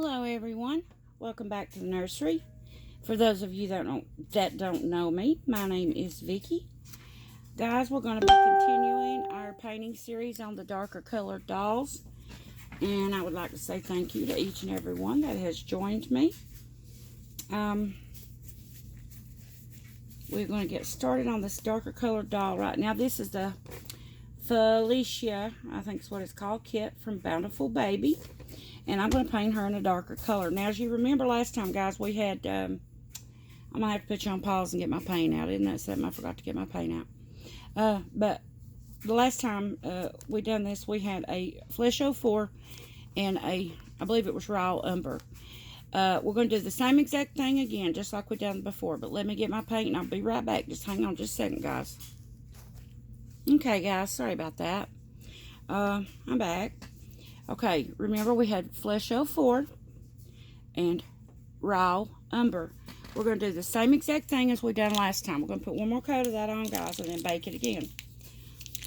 Hello everyone, welcome back to the nursery. For those of you that don't know me, my name is Vicky. Guys, we're going to be continuing our painting series on the darker colored dolls. And I would like to say thank you to each and every one that has joined me. We're going to get started on this darker colored doll right now. This is the Felicia, I think is what it's called, kit from Bountiful Baby. And I'm going to paint her in a darker color. Now, as you remember last time, guys, we had, I'm going to have to put you on pause and get my paint out. Isn't that something? I forgot to get my paint out. But the last time we done this, we had a Flesh 04 and I believe it was Raw Umber. We're going to do the same exact thing again, just like we done before. But let me get my paint and I'll be right back. Just hang on just a second, guys. Okay, guys, sorry about that. I'm back. Okay, remember we had Flesh 04 and Raw Umber. We're going to do the same exact thing as we done last time. We're going to put one more coat of that on, guys, and then bake it again.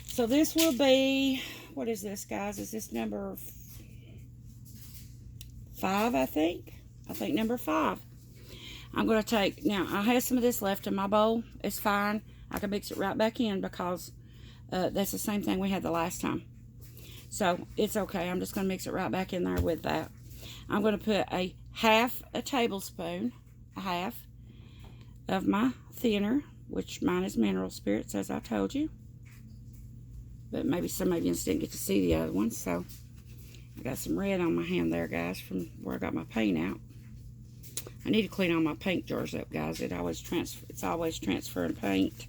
So this will be, what is this, guys? Is this number 5, I think? I think number 5. I'm going to take, now I have some of this left in my bowl. It's fine. I can mix it right back in because that's the same thing we had the last time. So, it's okay. I'm just going to mix it right back in there with that. I'm going to put a half a tablespoon, of my thinner, which mine is mineral spirits, as I told you. But maybe some of you didn't get to see the other one, so I got some red on my hand there, guys, from where I got my paint out. I need to clean all my paint jars up, guys. It's always transferring paint.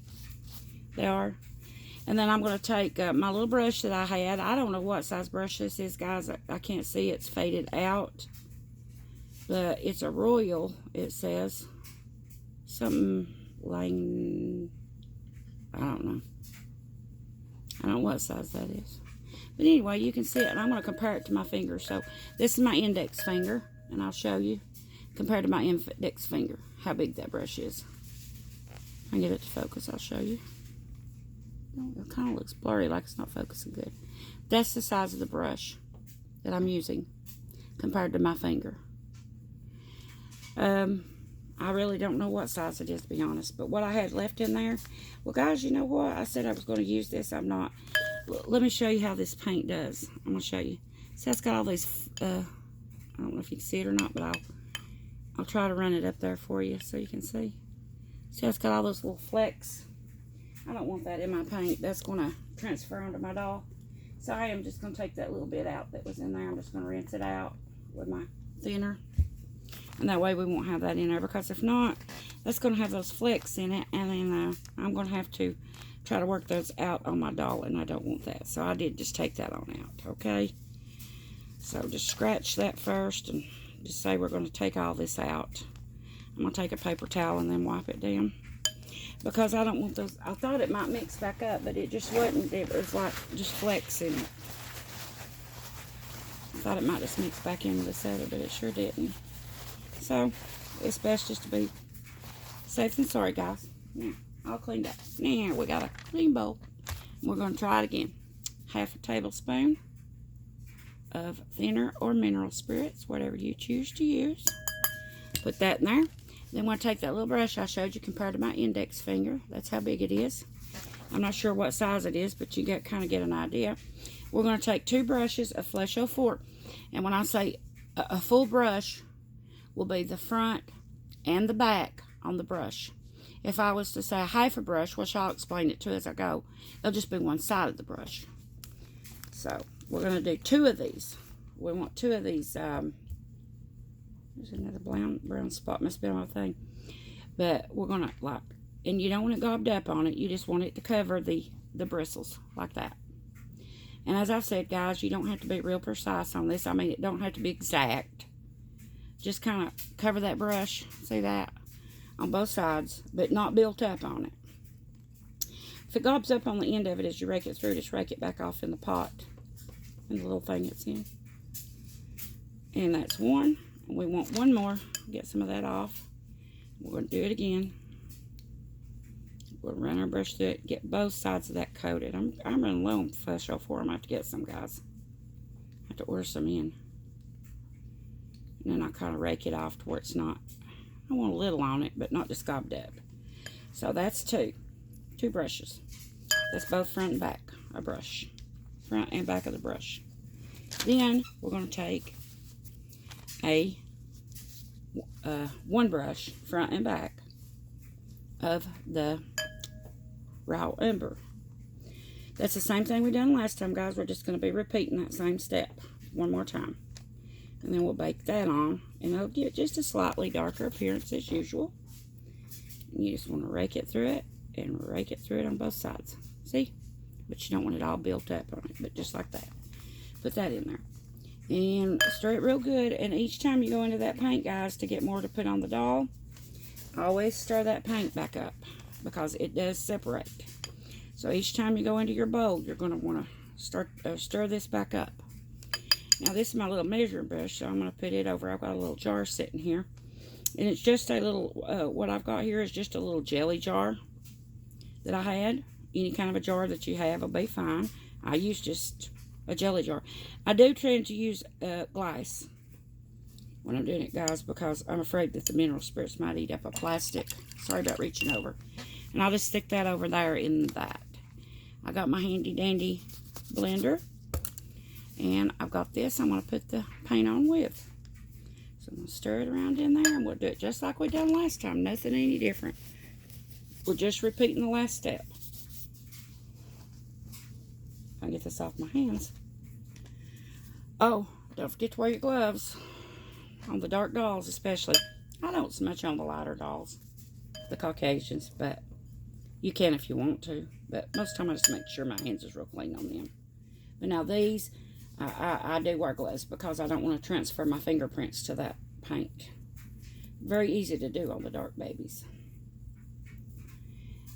They are. And then I'm going to take my little brush that I had. I don't know what size brush this is, guys. I can't see. It's faded out. But it's a royal, it says. Something like, I don't know. I don't know what size that is. But anyway, you can see it. And I'm going to compare it to my finger. So this is my index finger. And I'll show you, compared to my index finger, how big that brush is. If I can get it to focus, I'll show you. It kind of looks blurry, like it's not focusing good. That's the size of the brush that I'm using compared to my finger. I really don't know what size it is, to be honest. But what I had left in there, well, guys, you know what? I said I was going to use this. I'm not. Let me show you how this paint does. I'm going to show you. See, it's got all these, I don't know if you can see it or not, but I'll try to run it up there for you so you can see. See, it's got all those little flecks. I don't want that in my paint. That's going to transfer onto my doll. So I am just going to take that little bit out that was in there. I'm just going to rinse it out with my thinner. And that way we won't have that in there. Because if not, that's going to have those flecks in it. And then I'm going to have to try to work those out on my doll. And I don't want that. So I did just take that on out. Okay. So just scratch that first. And just say we're going to take all this out. I'm going to take a paper towel and then wipe it down. Because I don't want those. I thought it might mix back up, but it just wasn't. It was like just flecks in it. I thought it might just mix back into this other, but it sure didn't. So, it's best just to be safe than sorry, guys. Now, all cleaned up. Now, we got a clean bowl. We're going to try it again. Half a tablespoon of thinner or mineral spirits, whatever you choose to use. Put that in there. Then we'll take that little brush I showed you compared to my index finger. That's how big it is. I'm not sure what size it is, but you kind of get an idea. We're going to take 2 brushes of Flesh 04. And when I say a full brush, will be the front and the back on the brush. If I was to say a half a brush, which I'll explain it to as I go, it'll just be one side of the brush. So we're going to do 2 of these. We want 2 of these. There's another brown spot, must be on my thing. But we're going to, and you don't want it gobbed up on it. You just want it to cover the bristles, like that. And as I've said, guys, you don't have to be real precise on this. I mean, it don't have to be exact. Just kind of cover that brush, see that, on both sides, but not built up on it. If it gobs up on the end of it as you rake it through, just rake it back off in the pot, in the little thing it's in. And that's 1. We want 1 more. Get some of that off. We're going to do it again. We'll run our brush through it. Get both sides of that coated. I'm running low on Flesh 04. I'm going to have to get some, guys. I have to order some in. And then I kind of rake it off to where it's not, I want a little on it, but not just gobbed up. So that's two brushes. That's both front and back a brush. Front and back of the brush. Then we're going to take a one brush, front and back, of the raw umber. That's the same thing we done last time, guys. We're just going to be repeating that same step one more time. And then we'll bake that on, and it'll give it just a slightly darker appearance as usual. And you just want to rake it through it, and rake it through it on both sides. See? But you don't want it all built up on it, but just like that. Put that in there. And stir it real good, and each time you go into that paint, guys, to get more to put on the doll, always stir that paint back up, because it does separate. So each time you go into your bowl, you're going to want to stir this back up. Now this is my little measuring brush, so I'm going to put it over. I've got a little jar sitting here, and it's just a little, what I've got here is just a little jelly jar that I had. Any kind of a jar that you have will be fine. I use just a jelly jar. I do tend to use glass when I'm doing it, guys, because I'm afraid that the mineral spirits might eat up a plastic. Sorry about reaching over. And I'll just stick that over there in that. I got my handy dandy blender, and I've got this I'm going to put the paint on with. So I'm going to stir it around in there, and we'll do it just like we done last time. Nothing any different. We're just repeating the last step. I'll get this off my hands. Oh, don't forget to wear your gloves. On the dark dolls especially. I don't so much on the lighter dolls, the Caucasians, but you can if you want to. But most of the time I just make sure my hands is real clean on them. But now these, I do wear gloves because I don't want to transfer my fingerprints to that paint. Very easy to do on the dark babies.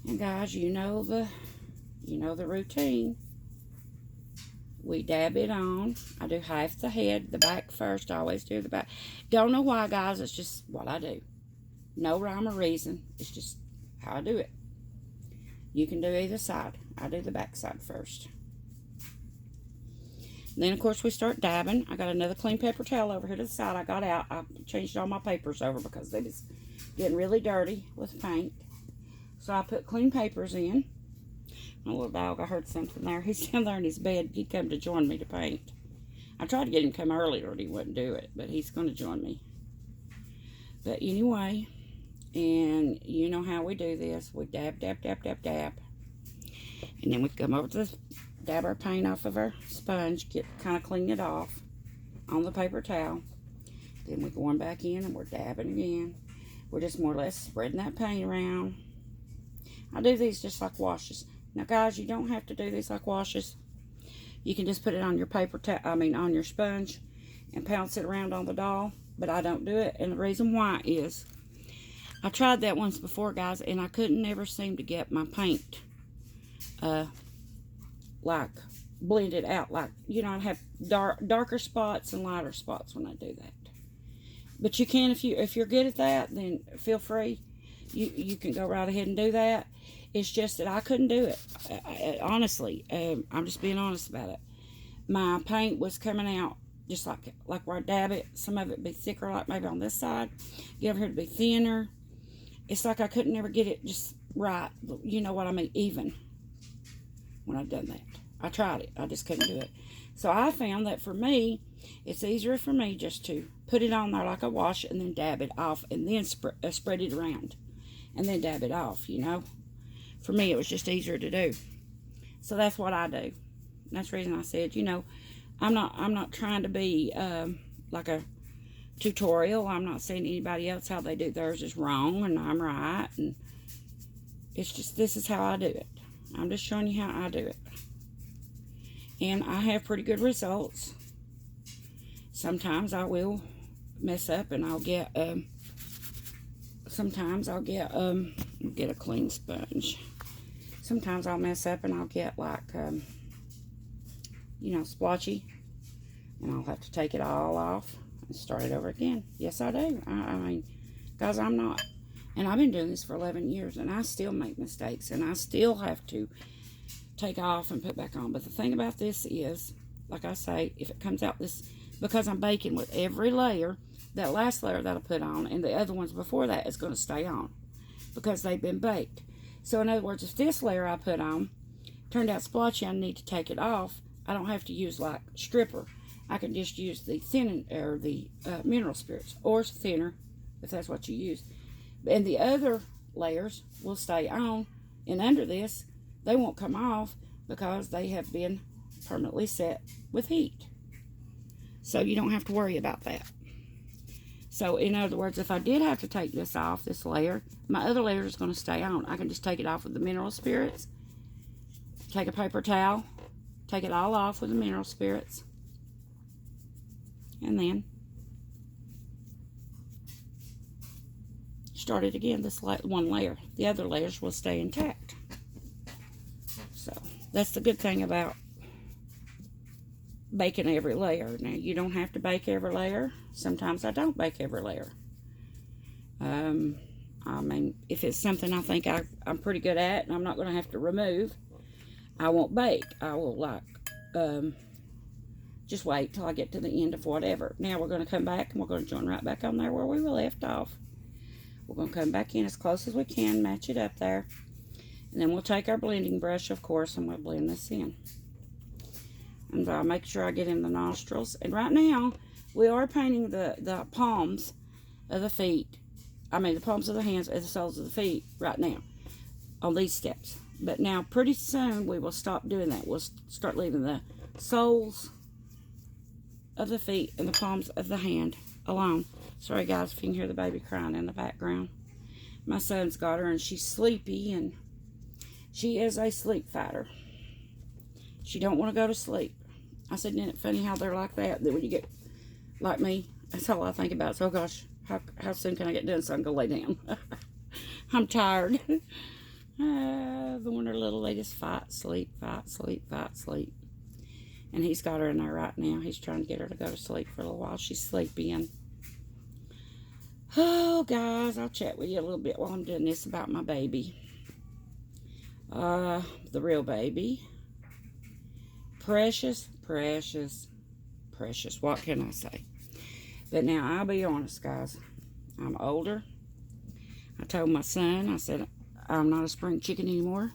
And guys, you know the routine. We dab it on. I do half the head, the back first. I always do the back. Don't know why, guys. It's just what I do. No rhyme or reason. It's just how I do it. You can do either side. I do the back side first. And then, of course, we start dabbing. I got another clean paper towel over here to the side. I got out. I changed all my papers over because they was getting really dirty with paint. So I put clean papers in. My little dog, I heard something there. He's down there in his bed. He'd come to join me to paint. I tried to get him to come earlier, but he wouldn't do it. But he's going to join me. But anyway, and you know how we do this. We dab, dab, dab, dab, dab. And then we come over to dab our paint off of our sponge. Kind of clean it off on the paper towel. Then we're going back in and we're dabbing again. We're just more or less spreading that paint around. I do these just like washes. Now, guys, you don't have to do these like washes. You can just put it on your on your sponge and pounce it around on the doll. But I don't do it, and the reason why is I tried that once before, guys, and I couldn't never seem to get my paint like blended out. Like, you know, I have darker spots and lighter spots when I do that. But you can, if you're good at that, then feel free. You can go right ahead and do that. It's just that I couldn't do it. Honestly, I'm just being honest about it. My paint was coming out just like where I dab it. Some of it be thicker, like maybe on this side. Get over here to be thinner. It's like I couldn't ever get it just right. You know what I mean? Even when I've done that. I tried it. I just couldn't do it. So I found that for me, it's easier for me just to put it on there like a wash and then dab it off and then spread it around and then dab it off, you know. For me, it was just easier to do. So that's what I do. That's the reason I said, you know, I'm not trying to be like a tutorial. I'm not saying anybody else how they do theirs is wrong and I'm right. And it's just, this is how I do it. I'm just showing you how I do it. And I have pretty good results. Sometimes I will mess up and I'll get, sometimes I'll get a clean sponge. Sometimes I'll mess up and I'll get like, you know, splotchy. And I'll have to take it all off and start it over again. Yes, I do. I mean, guys, I'm not. And I've been doing this for 11 years and I still make mistakes. And I still have to take off and put back on. But the thing about this is, like I say, if it comes out this, because I'm baking with every layer, that last layer that I put on, and the other ones before that is going to stay on because they've been baked. So in other words, if this layer I put on turned out splotchy, I need to take it off, I don't have to use like stripper. I can just use the thinning or the mineral spirits, or thinner if that's what you use. And the other layers will stay on, and under this they won't come off because they have been permanently set with heat. So you don't have to worry about that. So in other words, if I did have to take this off, this layer, my other layer is going to stay on. I can just take it off with the mineral spirits, take a paper towel, take it all off with the mineral spirits, and then start it again, this one layer. The other layers will stay intact. So that's the good thing about baking every layer. Now, you don't have to bake every layer. Sometimes I don't bake every layer. I mean, if it's something I think I'm pretty good at and I'm not going to have to remove, I won't bake. I will like just wait till I get to the end of whatever. Now we're going to come back and we're going to join right back on there where we were left off. We're going to come back in as close as we can, match it up there. And then we'll take our blending brush, of course, and we'll blend this in. And I'll make sure I get in the nostrils. And right now, we are painting the palms of the feet. I mean, the palms of the hands and the soles of the feet right now on these steps. But now, pretty soon, we will stop doing that. We'll start leaving the soles of the feet and the palms of the hand alone. Sorry, guys, if you can hear the baby crying in the background. My son's got her, and she's sleepy, and she is a sleep fighter. She don't want to go to sleep. I said, isn't it funny how they're like that? That when you get like me, that's all I think about. So, gosh, how soon can I get done so I can go lay down? I'm tired. The wonder little, they just fight, sleep, fight, sleep, fight, sleep. And he's got her in there right now. He's trying to get her to go to sleep for a little while. She's sleepy. And oh, guys, I'll chat with you a little bit while I'm doing this about my baby. The real baby. Precious, precious, precious. What can I say? But now, I'll be honest, guys. I'm older. I told my son, I said, I'm not a spring chicken anymore.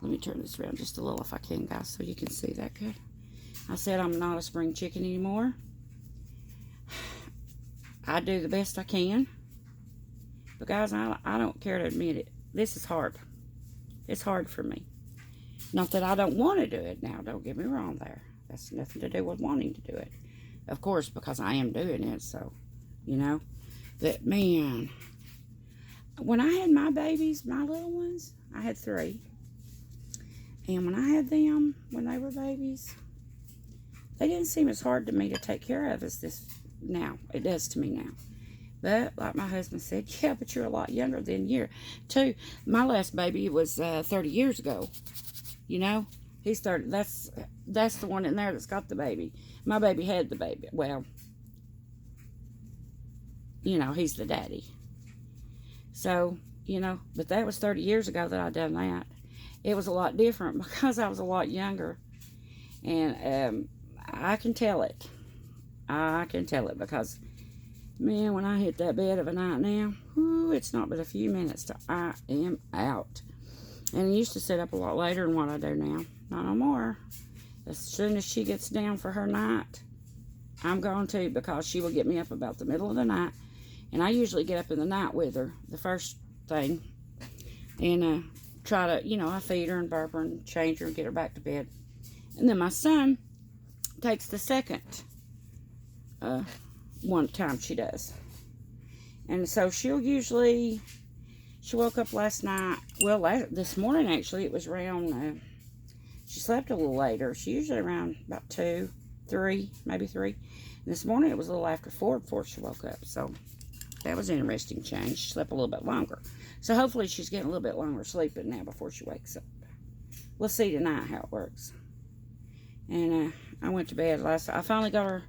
Let me turn this around just a little if I can, guys, so you can see that good. I said, I'm not a spring chicken anymore. I do the best I can. But, guys, I don't care to admit it. This is hard. It's hard for me. Not that I don't want to do it now. Don't get me wrong there. That's nothing to do with wanting to do it. Of course, because I am doing it, so, you know. But, man, when I had my babies, my little ones, I had 3. And when I had them, when they were babies, they didn't seem as hard to me to take care of as this now. It does to me now. But, like my husband said, yeah, but you're a lot younger than you. Too, my last baby was 30 years ago. You know, he's 30. That's the one in there that's got the baby. My baby had the baby. Well, you know, he's the daddy. So, you know, but that was 30 years ago that I done that. It was a lot different because I was a lot younger. And I can tell it. I can tell it because, man, when I hit that bed of a night now, whew, it's not but a few minutes till I am out. And I used to sit up a lot later than what I do now. Not no more. As soon as she gets down for her night, I'm going to, because she will get me up about the middle of the night. And I usually get up in the night with her, the first thing. And try to, you know, I feed her and burp her and change her and get her back to bed. And then my son takes the second one time she does. And so she'll usually... She woke up last night, well, this morning, actually. It was around, she slept a little later. She usually around about 2, 3, maybe 3. And this morning, it was a little after 4 before she woke up. So, that was an interesting change. She slept a little bit longer. So, hopefully, she's getting a little bit longer sleeping now before she wakes up. We'll see tonight how it works. And I went to bed last night.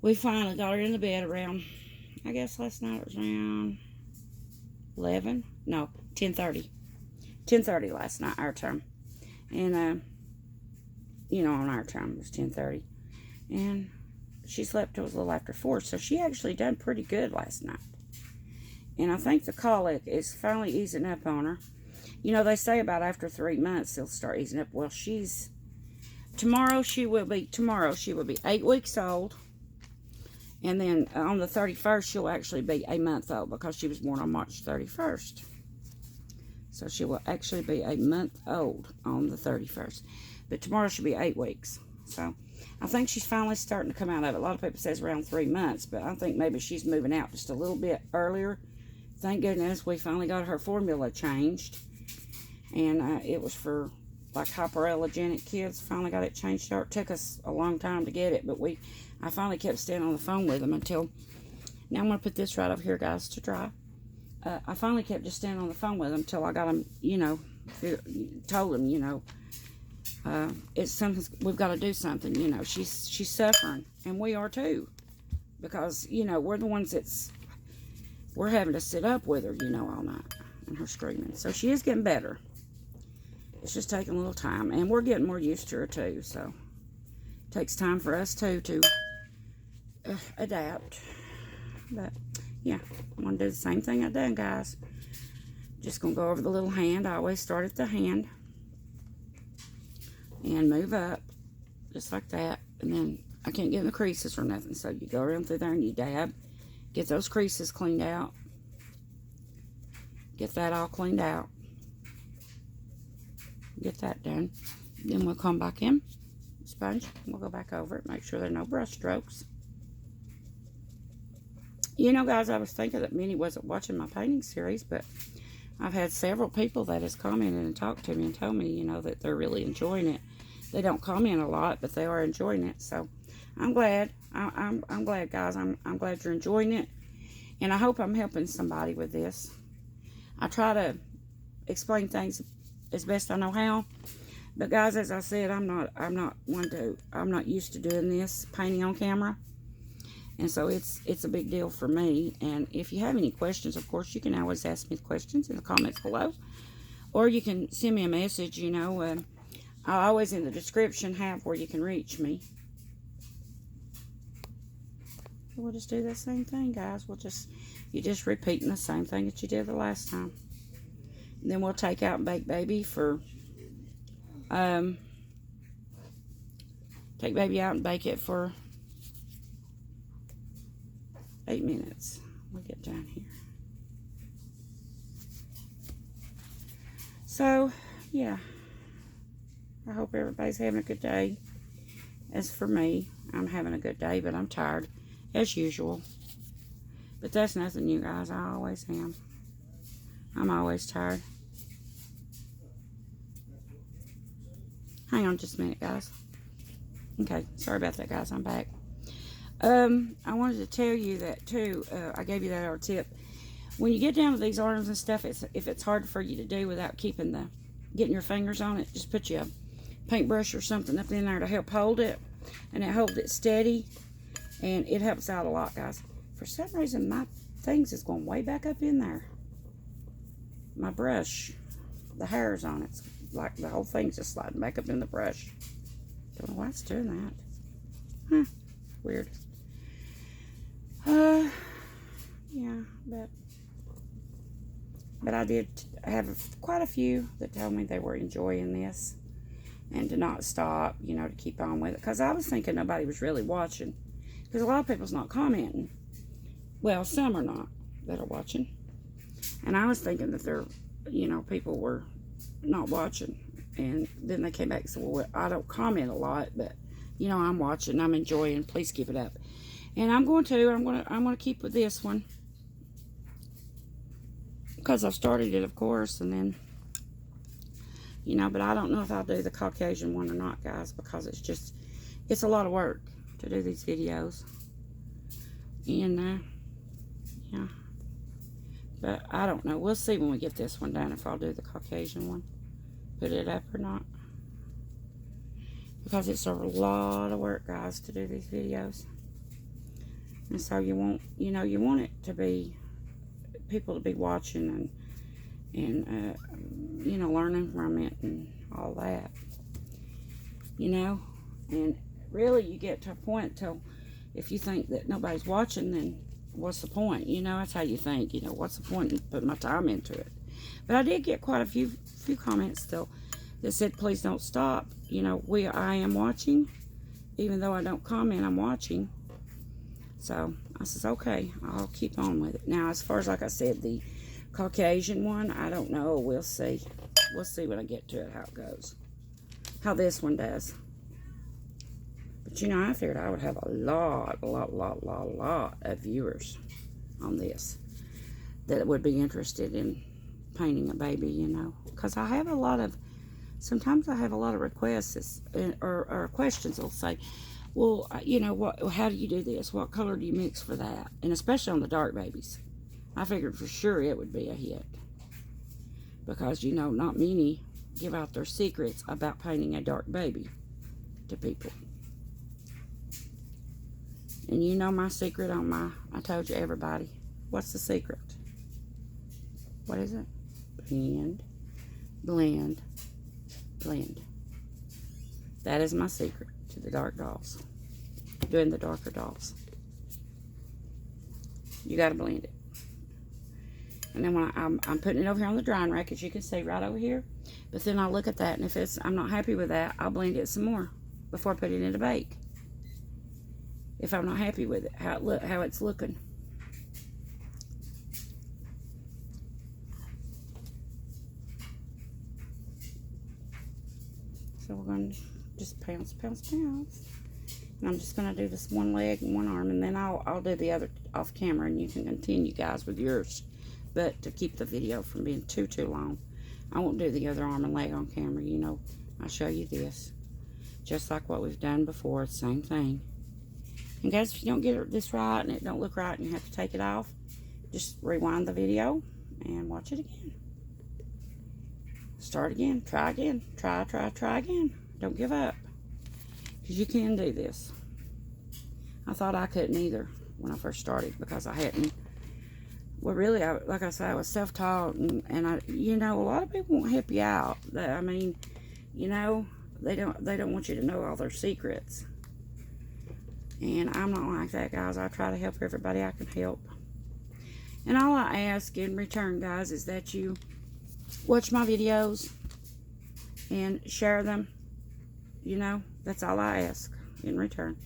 We finally got her in the bed around, I guess last night it was around 11? No, 10:30. 10:30 last night, our time. And, you know, on our time, it was 10:30. And she slept till it was a little after 4, so she actually done pretty good last night. And I think the colic is finally easing up on her. You know, they say about after 3 months they'll start easing up. Well, tomorrow she will be 8 weeks old. And then on the 31st, she'll actually be a month old because she was born on March 31st. So she will actually be a month old on the 31st. But tomorrow she'll be 8 weeks. So I think she's finally starting to come out of it. A lot of people say around 3 months, but I think maybe she's moving out just a little bit earlier. Thank goodness we finally got her formula changed. And it was for like hyperallergenic kids. Finally got it changed. It took us a long time to get it, but I finally kept staying on the phone with them until, now I'm going to put this right over here, guys, to dry. I finally kept just staying on the phone with them until I got them, you know, told them, you know, it's something, we've got to do something, you know. She's suffering, and we are too, because, you know, we're the ones we're having to sit up with her, you know, all night, and her screaming. So she is getting better. It's just taking a little time, and we're getting more used to her too, so it takes time for us too to adapt. But yeah, I'm going to do the same thing I done, guys. Just going to go over the little hand. I always start at the hand and move up just like that, and then I can't get in the creases or nothing, so you go around through there and you dab, get those creases cleaned out, get that all cleaned out, get that done. Then we'll come back in, sponge, we'll go back over it, make sure there are no brush strokes. You know, guys, I was thinking that Minnie wasn't watching my painting series, but I've had several people that has commented and talked to me and told me, you know, that they're really enjoying it. They don't comment a lot, but they are enjoying it, so I'm glad. I'm glad, guys. I'm glad you're enjoying it, and I hope I'm helping somebody with this. I try to explain things as best I know how, but guys, as I said, I'm not used to doing this painting on camera, and so it's a big deal for me. And if you have any questions, of course, you can always ask me questions in the comments below, or you can send me a message. You know, I'll always in the description have where you can reach me. We'll just do the same thing, guys. You're just repeating the same thing that you did the last time. And then we'll take out and bake baby for, take baby out and bake it for 8 minutes. We'll get down here. So, yeah. I hope everybody's having a good day. As for me, I'm having a good day, but I'm tired, as usual. But that's nothing new, guys. I always am. I'm always tired. Hang on just a minute, guys. Okay, sorry about that, guys. I'm back. I wanted to tell you that, too. I gave you that other tip. When you get down to these arms and stuff, if it's hard for you to do without getting your fingers on it, just put your paintbrush or something up in there to help hold it, and it holds it steady, and it helps out a lot, guys. For some reason, my things is going way back up in there. My brush, the hairs on it's like the whole thing's just sliding back up in the brush. Don't know why it's doing that. Huh, weird. Yeah, but I did have quite a few that told me they were enjoying this and to not stop, you know, to keep on with it. Because I was thinking nobody was really watching. Because a lot of people's not commenting. Well, some are not that are watching. And I was thinking that people were not watching. And then they came back and said, well, I don't comment a lot, but, you know, I'm watching. I'm enjoying. Please keep it up. And I'm going to keep with this one. Because I've started it, of course, and then, you know, but I don't know if I'll do the Caucasian one or not, guys, because it's a lot of work to do these videos. And, yeah. But I don't know. We'll see when we get this one done if I'll do the Caucasian one. Put it up or not. Because it's a lot of work, guys, to do these videos. And so you want it to be, people to be watching and you know, learning from it and all that. You know? And really you get to a point till If you think that nobody's watching, then what's the point? You know, that's how you think. You know, what's the point in putting my time into it? But I did get quite a few comments still that said, please don't stop. You know, I am watching. Even though I don't comment, I'm watching. So I says, okay, I'll keep on with it. Now, as far as, like I said, the Caucasian one, I don't know. We'll see. We'll see when I get to it, how it goes. How this one does. But, you know, I figured I would have a lot of viewers on this that would be interested in painting a baby, you know. Because I have a lot of, sometimes I have a lot of requests or questions. They'll say, well, you know, how do you do this? What color do you mix for that? And especially on the dark babies. I figured for sure it would be a hit. Because, you know, not many give out their secrets about painting a dark baby to people. And you know my secret on I told you everybody. What's the secret? What is it? Blend, blend, blend. That is my secret to the dark dolls. Doing the darker dolls. You got to blend it. And then when I'm putting it over here on the drying rack, as you can see right over here. But then I'll look at that, and if I'm not happy with that, I'll blend it some more before I put it in the bake. If I'm not happy with it, how it's looking. So we're going to just pounce, pounce, pounce. And I'm just going to do this one leg and one arm, and then I'll do the other off camera, and you can continue, guys, with yours. But to keep the video from being too long, I won't do the other arm and leg on camera. You know, I'll show you this. Just like what we've done before, same thing. And guys, if you don't get this right and it don't look right and you have to take it off, just rewind the video and watch it again. Start again, try again, try again. Don't give up, because you can do this. I thought I couldn't either when I first started, because I hadn't. Well, really, like I said, I was self-taught, and I, you know, a lot of people won't help you out. I mean, you know, they don't want you to know all their secrets. And I'm not like that, guys. I try to help everybody I can help. And all I ask in return, guys, is that you watch my videos and share them. You know, that's all I ask in return.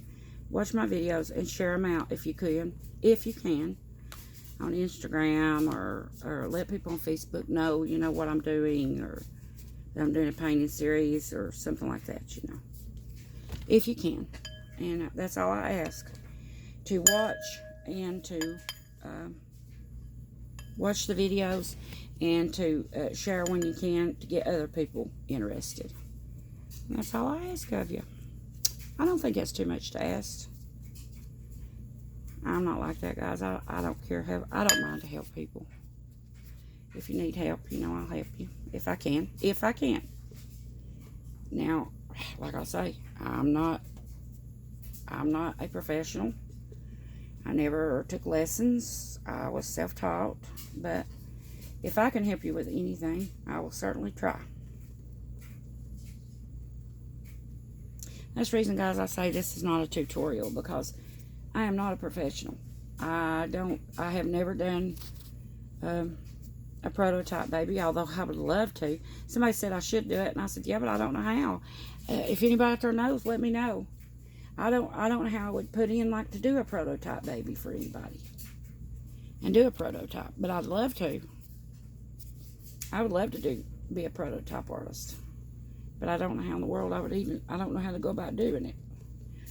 Watch my videos and share them out if you can. If you can. On Instagram, or let people on Facebook know, you know, what I'm doing, or that I'm doing a painting series or something like that, you know. If you can. And that's all I ask. To watch and to watch the videos and to share when you can to get other people interested. And that's all I ask of you. I don't think that's too much to ask. I'm not like that, guys. I don't care how, I don't mind to help people. If you need help, you know, I'll help you. If I can. If I can. Now, like I say, I'm not a professional. I never took lessons. I was self-taught. But if I can help you with anything, I will certainly try. That's the reason, guys, I say this is not a tutorial, because I am not a professional. I have never done a prototype baby, although I would love to. Somebody said I should do it, and I said, yeah, but I don't know how. If anybody out there knows, let me know. I don't know how I would put in, like, to do a prototype baby for anybody. And do a prototype. But I'd love to. I would love to be a prototype artist. But I don't know how in the world I don't know how to go about doing it.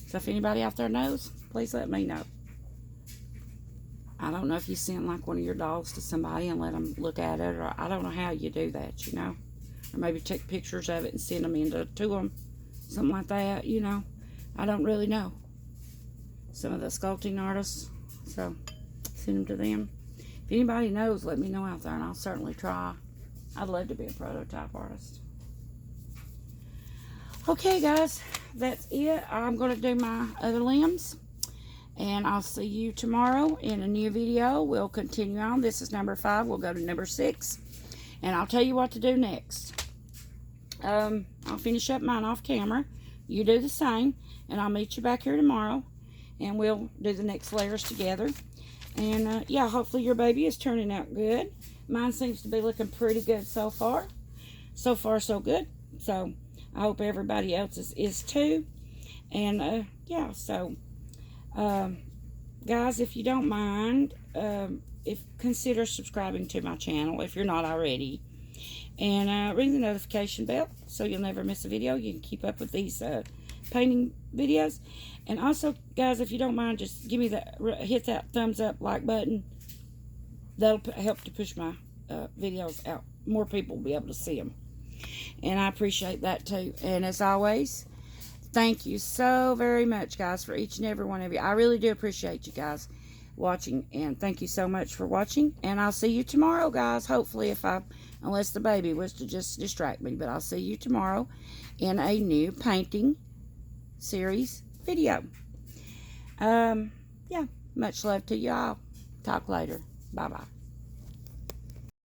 So if anybody out there knows, please let me know. I don't know if you send, like, one of your dogs to somebody and let them look at it, or I don't know how you do that, you know. Or maybe take pictures of it and send them to them. Something like that, you know. I don't really know. Some of the sculpting artists, so send them to them. If anybody knows, let me know out there, and I'll certainly try. I'd love to be a prototype artist. Okay, guys, that's it. I'm going to do my other limbs, and I'll see you tomorrow in a new video. We'll continue on. This is number 5. We'll go to number 6, and I'll tell you what to do next. I'll finish up mine off camera. You do the same, and I'll meet you back here tomorrow, and we'll do the next layers together. And yeah, hopefully your baby is turning out good. Mine seems to be looking pretty good so far. So far, so good. So I hope everybody else's is too. And yeah, so guys, if you don't mind, if consider subscribing to my channel if you're not already, and ring the notification bell so you'll never miss a video. You can keep up with these painting videos. And also, guys, if you don't mind, just give me hit that thumbs up like button. That'll help to push my videos out. More people will be able to see them, and I appreciate that too. And as always, thank you so very much, guys, for each and every one of you. I really do appreciate you guys watching, and thank you so much for watching. And I'll see you tomorrow, guys. Hopefully, unless the baby was to just distract me, but I'll see you tomorrow in a new painting series video. Yeah, much love to y'all. Talk later. Bye bye.